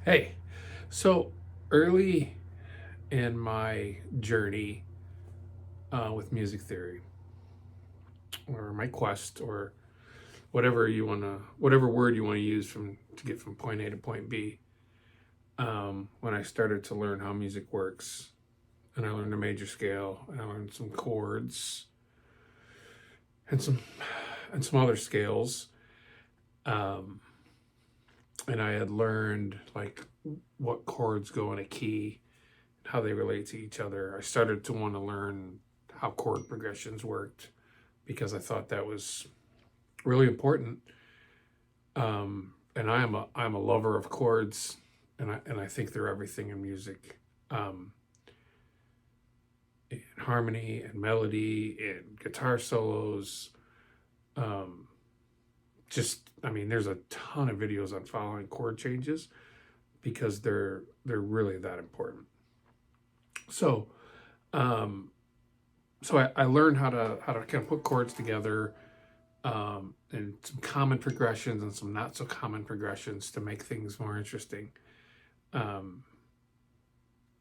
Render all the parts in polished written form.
Hey, so early in my journey with music theory, or my quest, or whatever word you want to use to get from point A to point B, when I started to learn how music works, and I learned a major scale, and I learned some chords, and some other scales, um, and I had learned like what chords go in a key, how they relate to each other. I started to want to learn how chord progressions worked because I thought that was really important. And I'm a lover of chords, and I think they're everything in music, in harmony and melody and guitar solos. There's a ton of videos on following chord changes because they're really that important. So, I learned how to kind of put chords together, and some common progressions and some not so common progressions to make things more interesting. And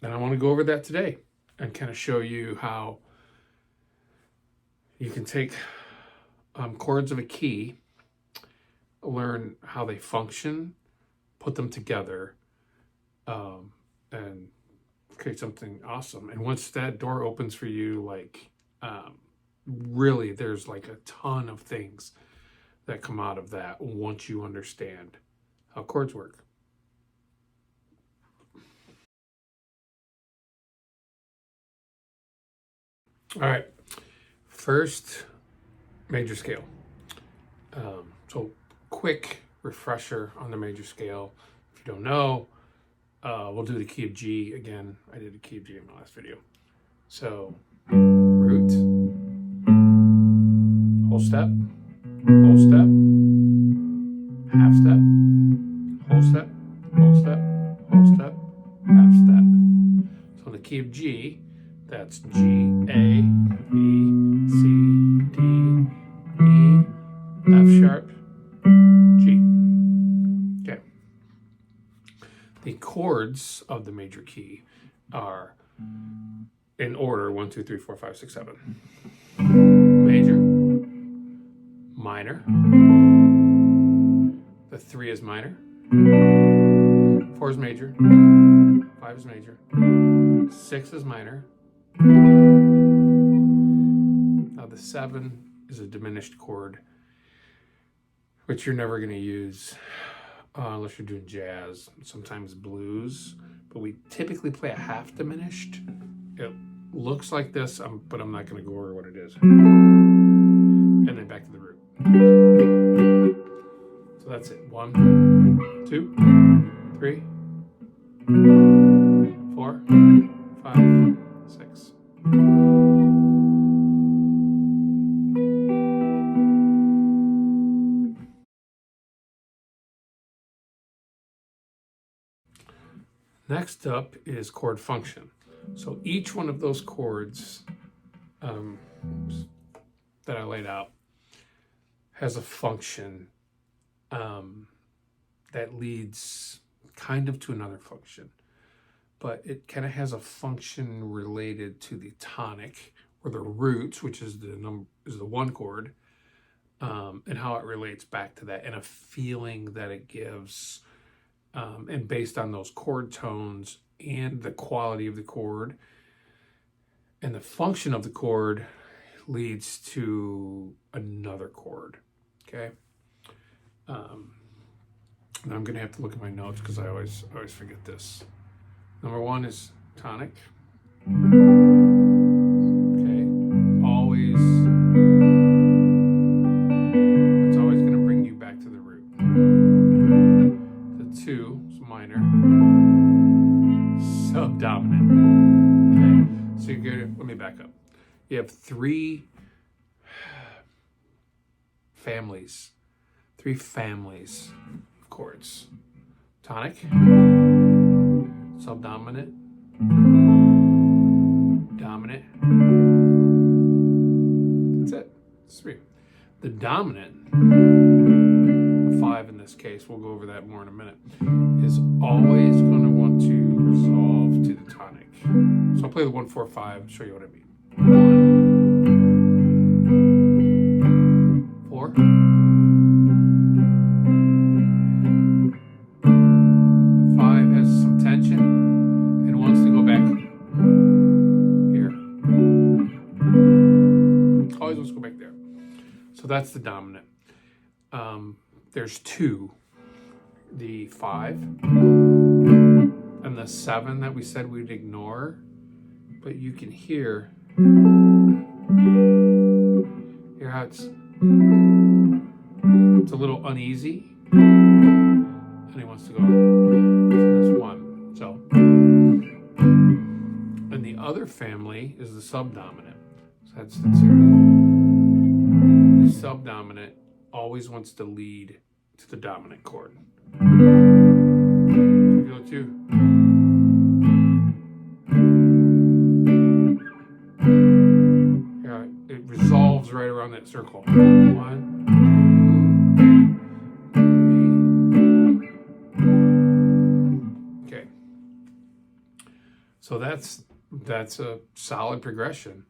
I want to go over that today and kind of show you how you can take chords of a key, learn how they function, put them together, and create something awesome. And once that door opens for you, really there's like a ton of things that come out of that once you understand how chords work. All right, first, major scale. So quick refresher on the major scale. If you don't know, we'll do the key of G again. I did the key of G in my last video. So root, whole step, half step, whole step, whole step, whole step, half step. So in the key of G, that's G, A, B, C, D, E, F sharp, G. Okay. The chords of the major key are in order 1, 2, 3, 4, 5, 6, 7. Major, minor. The 3 is minor. 4 is major. 5 is major. 6 is minor. Now the 7 is a diminished chord, which you're never going to use unless you're doing jazz, sometimes blues, but we typically play a half diminished. It looks like this, but I'm not going to go over what it is. And then back to the root. So that's it. 1, 2, 3, 4, 5, 6. Next up is chord function. So each one of those chords that I laid out has a function that leads kind of to another function, but it kind of has a function related to the tonic or the root, which is the 1 chord, and how it relates back to that, and a feeling that it gives. And based on those chord tones and the quality of the chord and the function of the chord leads to another chord. Okay. Now I'm going to have to look at my notes because I always forget this. Number 1 is tonic. Okay. It's always going to bring you back to the root. The 2 is minor. Subdominant. Okay. So let me back up. You have 3 families of chords: tonic, subdominant, dominant. That's it. It's 3. The dominant, the 5 5 in this case, we'll go over that more in a minute, is always going to want to resolve to the tonic. So I'll play the 1, 4, 5, show you what I mean. 1, 4. 5 has some tension and wants to go back here. Always wants to go back there. So that's the dominant. There's 2, the 5 and the 7 that we said we'd ignore, but you can hear how it's a little uneasy, and he wants to go to this 1. So, and the other family is the subdominant. So that's the 2. The subdominant always wants to lead to the dominant chord. So you go 2. Yeah, it resolves right around that circle. 1, 2, 3. Okay. So that's a solid progression.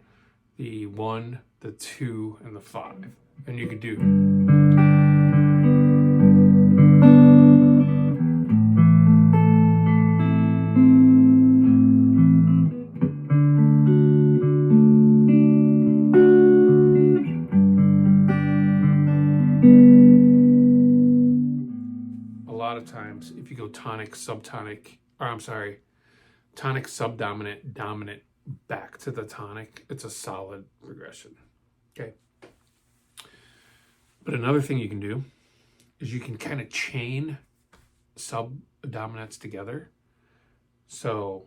The 1, the 2, and the 5. And you could do a lot of times if you go tonic, subtonic, or I'm sorry, tonic, subdominant, dominant, back to the tonic, it's a solid progression. Okay. But another thing you can do is you can kind of chain subdominants together. So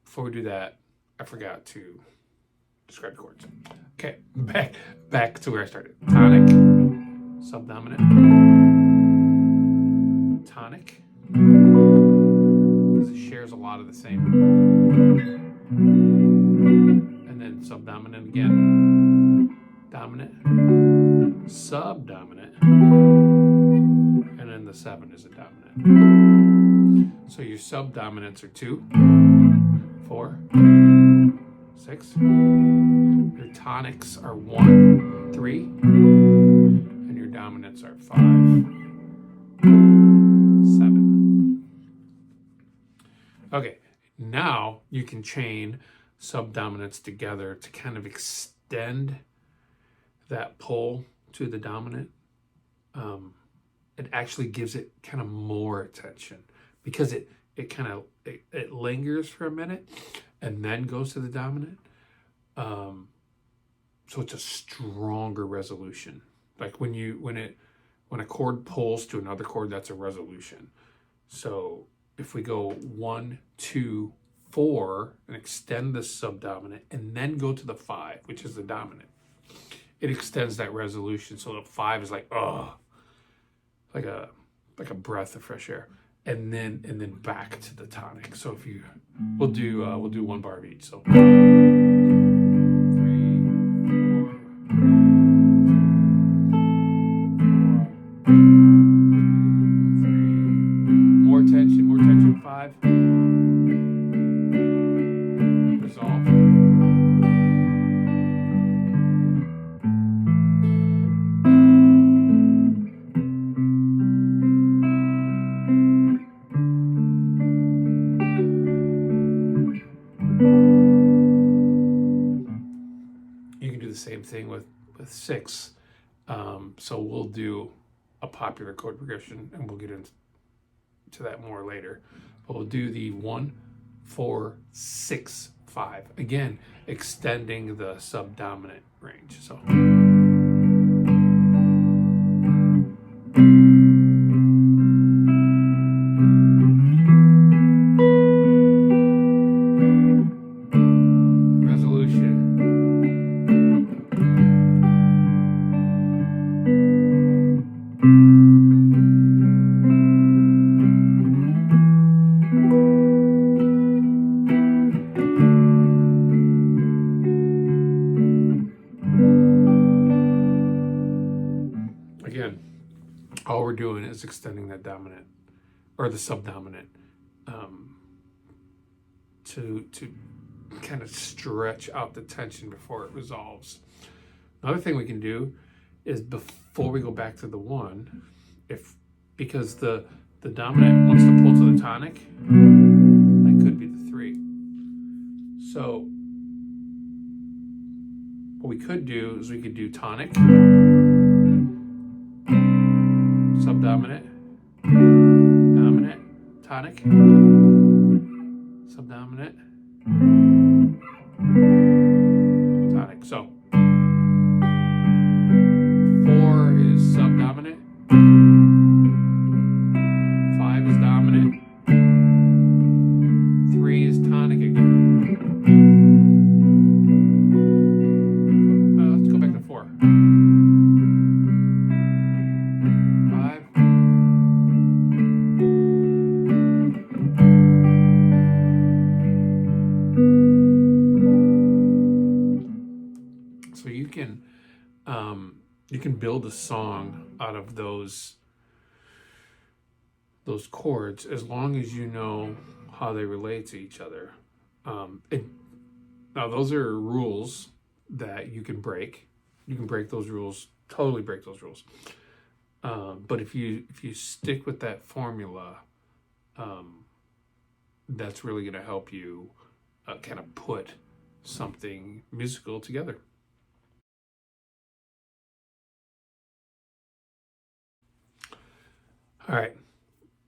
before we do that, I forgot to describe the chords. Okay, back to where I started. Tonic, subdominant, tonic, because it shares a lot of the same. And then subdominant again, dominant, subdominant, and then the 7 is a dominant. So your subdominants are 2, 4, 6. Your tonics are 1, 3, and your dominants are 5, 7. Okay, now you can chain subdominants together to kind of extend that pull to the dominant. It actually gives it kind of more attention because it lingers for a minute and then goes to the dominant. So it's a stronger resolution. Like when a chord pulls to another chord, that's a resolution. So if we go 1, 2, 4 and extend the subdominant and then go to the 5, which is the dominant, it extends that resolution. So the 5 is like, oh, like a breath of fresh air. And then back to the tonic. So if we'll do 1 bar of each. So 3, 4, 2, 3. More tension, 5. Resolve. Same thing with 6. So we'll do a popular chord progression and we'll get into that more later. But we'll do the 1, 4, 6, 5. Again, extending the subdominant range. So is extending that dominant or the subdominant to kind of stretch out the tension before it resolves. Another thing we can do is before we go back to the 1, because the dominant wants to pull to the tonic, that could be the 3. So what we could do is we could do tonic, subdominant, dominant, tonic, subdominant, tonic. So 4 is subdominant, 5 is dominant, 3 is tonic again. Let's go back to 4. 5. So you can build a song out of those chords as long as you know how they relate to each other. Now those are rules that you can break. You can break those rules, totally break those rules. But if you stick with that formula, that's really going to help you kind of put something musical together. All right,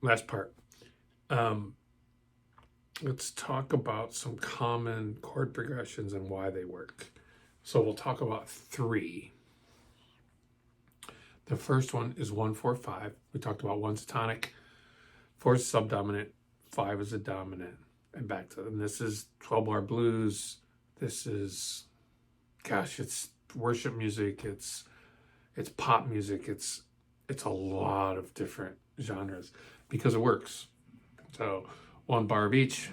last part. Let's talk about some common chord progressions and why they work. So we'll talk about 3. The first one is 1, 4, 5. We talked about 1's a tonic, 4 is subdominant, 5 is a dominant, and back to them. This is 12-bar blues. This is, gosh, it's worship music. It's pop music. It's a lot of different genres because it works. So 1 bar of each.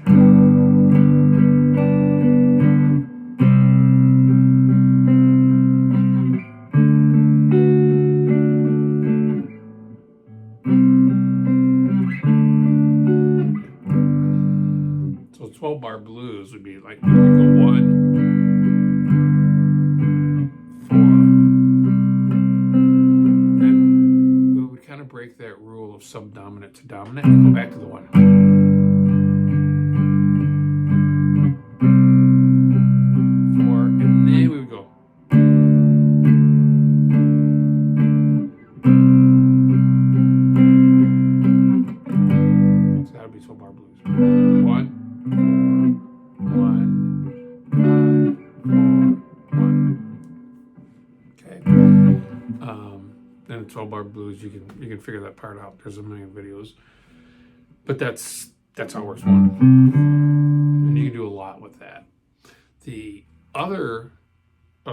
So 12-bar blues would be like 1, 4. Then we would kind of break that rule of subdominant to dominant and go back to the 1. 4, and then we would go. So that would be 12-bar blues. 1, 4, 1, 5, 4, 1. Okay. Then 12-bar blues, you can figure that part out. There's a million videos, but that's how it works. 1, and you can do a lot with that. The other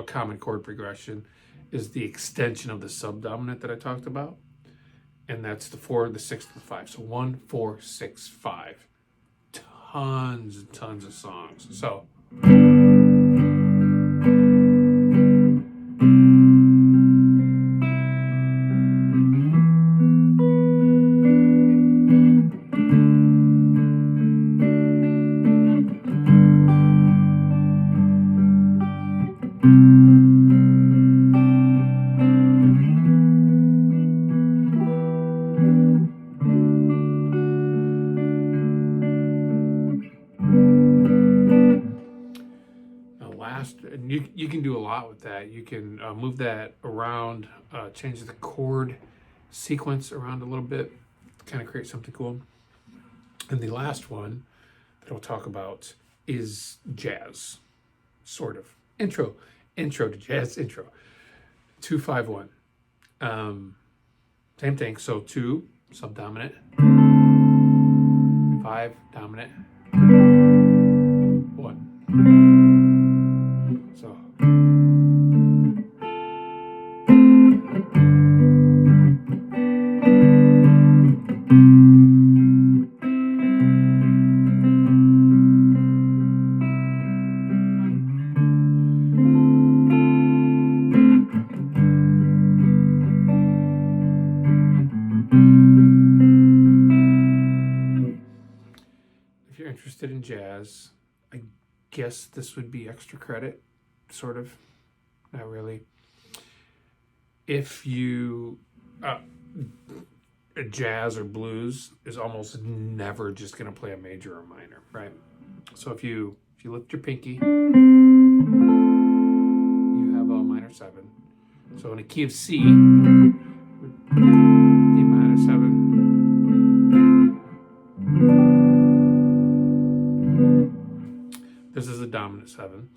common chord progression is the extension of the subdominant that I talked about, and that's the 4, the 6, the 5. So 1, 4, 6, 5. Tons and tons of songs. So and you can do a lot with that. You can move that around, change the chord sequence around a little bit, kind of create something cool. And the last one that I'll talk about is jazz, sort of. Intro to jazz intro. 2, 5, 1. Same thing. So 2, subdominant, 5, dominant, 1. So interested in jazz, I guess this would be extra credit, sort of. Not really. If you jazz or blues is almost never just going to play a major or minor, right? So if you lift your pinky, you have a minor 7. So in a key of C, D minor 7. This is a dominant 7,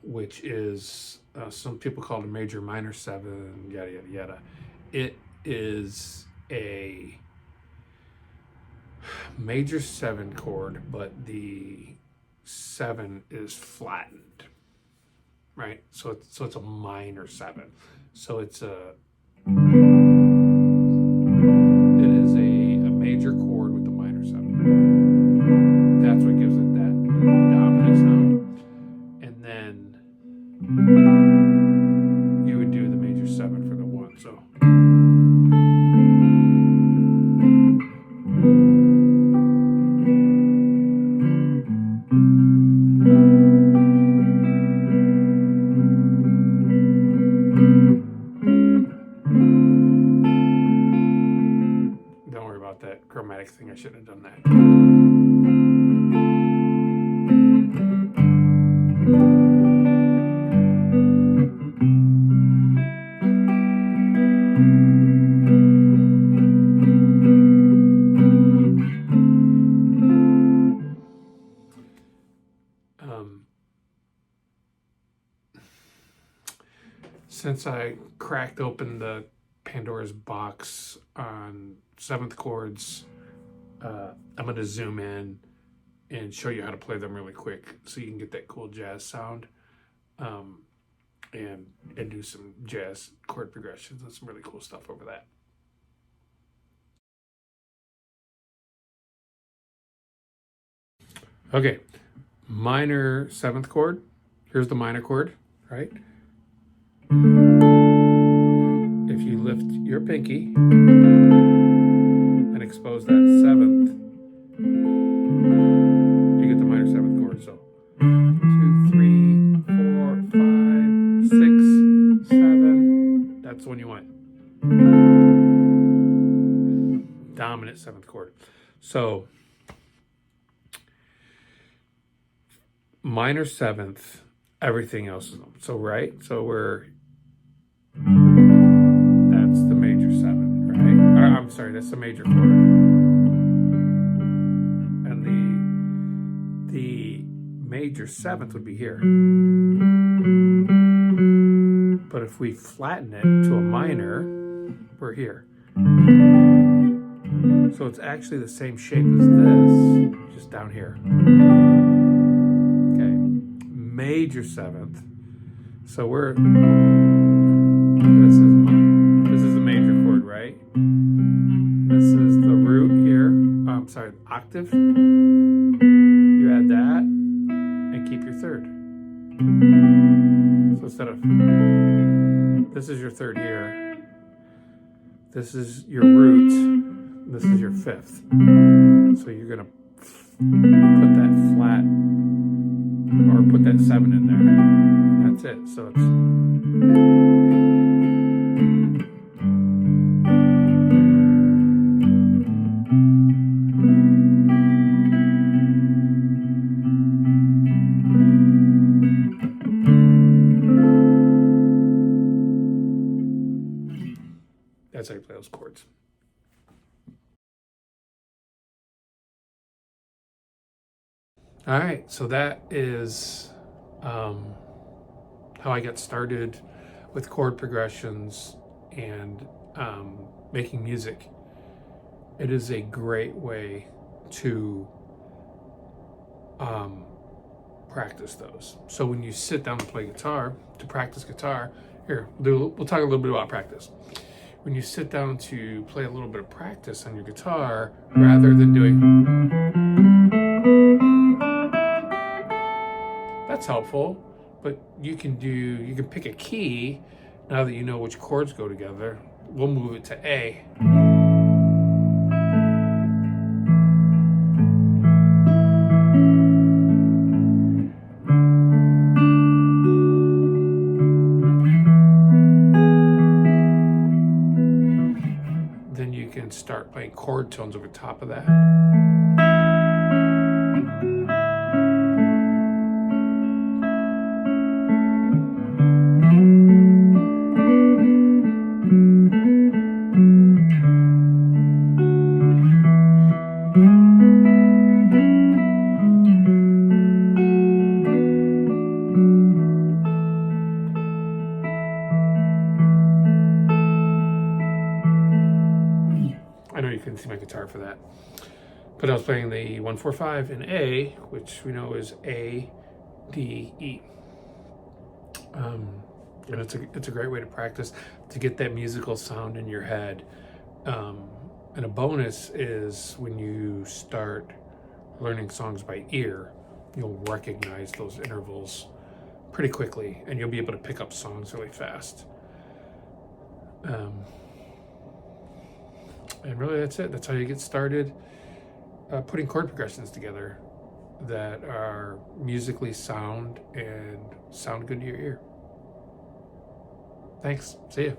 which is some people call it a major minor 7, yada yada yada. It is a major 7 chord, but the 7 is flattened, right? So it's a minor 7. So it is a major chord with a minor 7. That's what gives it that dominant sound. And then you would do the major 7 for the 1. So don't worry about that chromatic thing. I shouldn't have done that. Since I cracked open the Pandora's box on 7th chords, I'm going to zoom in and show you how to play them really quick so you can get that cool jazz sound, and do some jazz chord progressions and some really cool stuff over that. Okay, minor 7th chord. Here's the minor chord, right? If you lift your pinky and expose that 7th, you get the minor 7th chord. So 2, 3, 4, 5, 6, 7. That's the one you want. Dominant 7th chord. So minor 7th, everything else is so right. So that's the major 7, right? I'm sorry, that's the major chord. And the major 7th would be here. But if we flatten it to a minor, we're here. So it's actually the same shape as this, just down here. Okay, major 7th. So this is a major chord, right? This is the root here. I'm sorry, octave. You add that and keep your 3rd. So instead of, this is your 3rd here. This is your root. This is your 5th. So you're gonna put that flat, or put that 7 in there. That's it. So it's that's how you play those chords. All right, so that is how I got started with chord progressions and making music. It is a great way to practice those. So when you sit down to play guitar, to practice guitar, we'll talk a little bit about practice. When you sit down to play a little bit of practice on your guitar, rather than doing, that's helpful, but you can pick a key. Now that you know which chords go together, we'll move it to A. start playing chord tones over top of that. I know you couldn't see my guitar for that, but I was playing the 1-4-5 in A, which we know is A, D, E. And it's a great way to practice to get that musical sound in your head. And a bonus is when you start learning songs by ear, you'll recognize those intervals pretty quickly, and you'll be able to pick up songs really fast. And really, that's it. That's how you get started putting chord progressions together that are musically sound and sound good to your ear. Thanks. See ya.